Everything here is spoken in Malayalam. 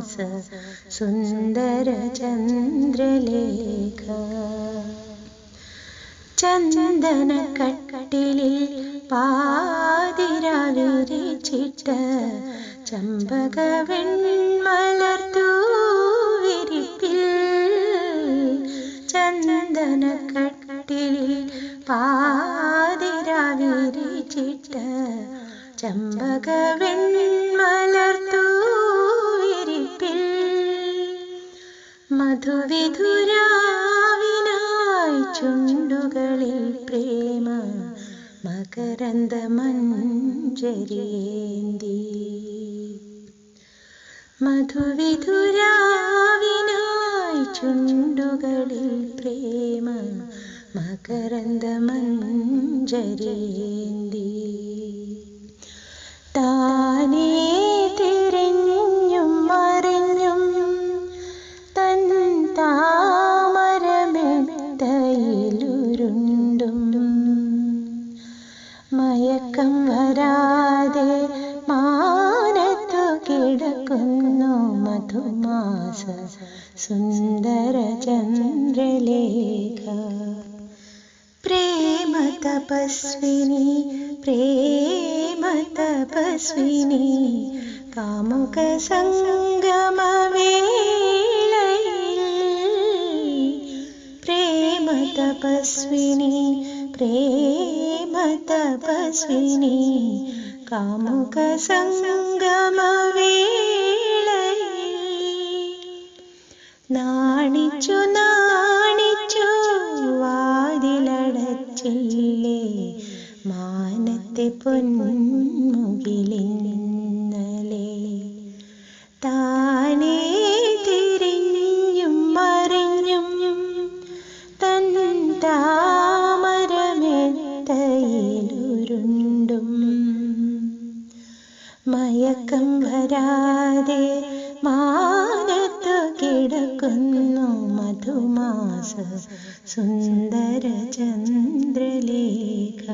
മധുമാസ സുന്ദര ചന്ദ്രലേഖ. ചന്ദന കട്ടിലിൽ പാതിരാവിരിച്ചിട്ട ചമ്പക വെൺമലർത്തൂവിരിപ്പിൽ. ചന്ദന കട്ടിലിൽ പാതിരാവിരിച്ചിട്ട ചമ്പക വെൺമലർത്തൂവിരിപ്പിൽ. മധുവിധുരാവിനായി ചുണ്ടുകളിൽ പ്രേമ മകരന്ദ മഞ്ജരിയേന്തി. മധുവിധുരാവിനായി ചുണ്ടുകളിൽ പ്രേമ മകരന്ദ മഞ്ജരിയേന്തി. താനേ തിരിഞ്ഞും മറിഞ്ഞും തൻ താമരമെത്തയിലുരുണ്ടും മയക്കം വരാതെ മാനത്തു കിടക്കുന്നു മധുമാസ സുന്ദര ചന്ദ്രലേഖ. പ്രേമ തപസ്വിനി പ്രേമ തപസ്വിനി കാമുക സംഗമവേളയിൽ. പ്രേമ തപസ്വിനി പ്രേമ തപസ്വിനി കാമുക സംഗമവേളയിൽ. നാണിച്ചു നാണിച്ചു വാതിലടച്ചില്ലേ മാനത്തെ പൊന്മുകിലിന്നലെ. താനേ തിരിഞ്ഞും മറിഞ്ഞും തൻ താമരമെത്തയിലുരുണ്ടും മയക്കം വരാതെ മാനത്തു കിടക്കുന്നു മധുമാസ സുന്ദര ചന്ദ്രലേഖ.